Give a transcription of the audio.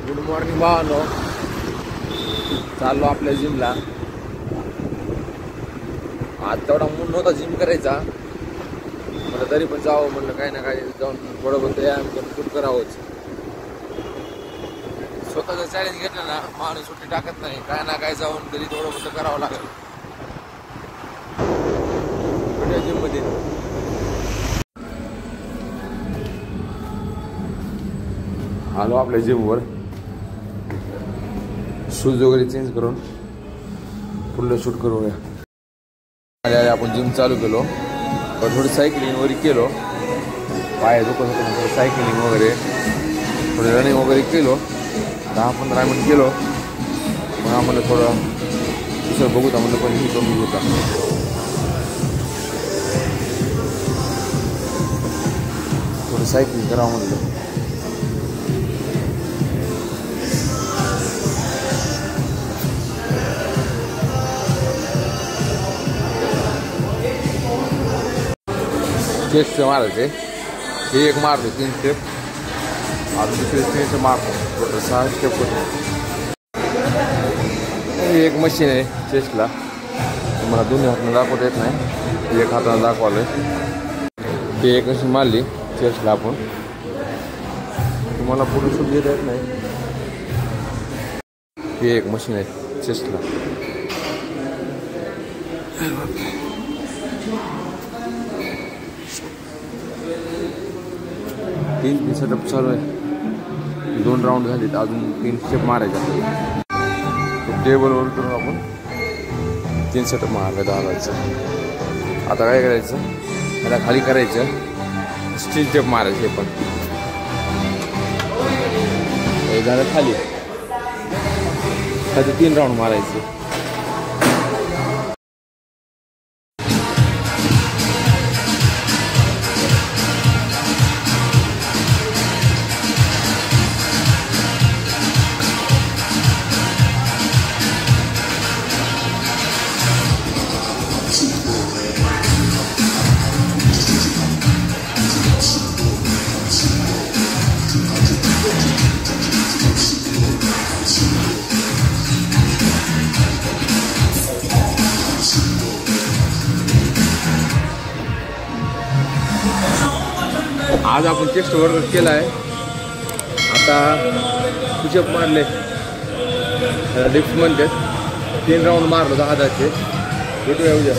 Good morning भावांनो, चाललो आपल्या जिमला. आज तेवढा मूड नव्हता जिम करायचा, मला तरी पण जावं म्हणलं. काही ना काही जाऊन थोडं बहुत व्यायाम करून करावंच. स्वतःचा चॅलेंज घेतला ना, माणूस सुट्टी टाकत नाही. काय ना काय जाऊन तरी थोडं बहुत करावं लागेल. जिम मध्ये आलो आपल्या जिमवर. शूज वगैरे चेंज करून फुल शूट करूया. आपण जिम चालू केलो, पण थोडी सायकलिंग वगैरे केलो. पाय दुखत होते, थोडं सायकलिंग वगैरे, थोडी रनिंग वगैरे केलो. 10-15 मिनिट केलो. मग आम्हाला थोडं दुसरं बघू तर म्हणलं, पण ही कमी होता. थोडं सायकलिंग करावं म्हणलं. चेस्ट मारायचे. हे एक मारतो 3 स्टेप, अजून दुसरे 3 स्टेप मारतो. टोटल 6 स्टेप होते. ही एक मशीन आहे चेस्टला. मला दोन्ही हाताने दाखवता येत नाही, एक हाताने दाखवलं. ही एक मशीन मारली चेस्टला आपण. तुम्हाला पुढे सुद्धा देता येत नाही. ही एक मशीन आहे चेस्टला. 3 सेटअप चालू आहे. 2 राऊंड झालेत, अजून 3 स्टेप मारायचे. टेबलवर करून आपण 3 सेटअप मारले 10 आता काय करायचं, त्याला खाली करायचं, 3 स्टेप मारायचे. पण हे झालं खाली, त्याचे 3 राऊंड मारायचे. आज आपण चेस्ट वर्कआउट केला आहे. आता पुशअप मारले, लिफ्ट म्हणतात. 3 राऊंड मारलो 10-10चे. भेटूया उद्या.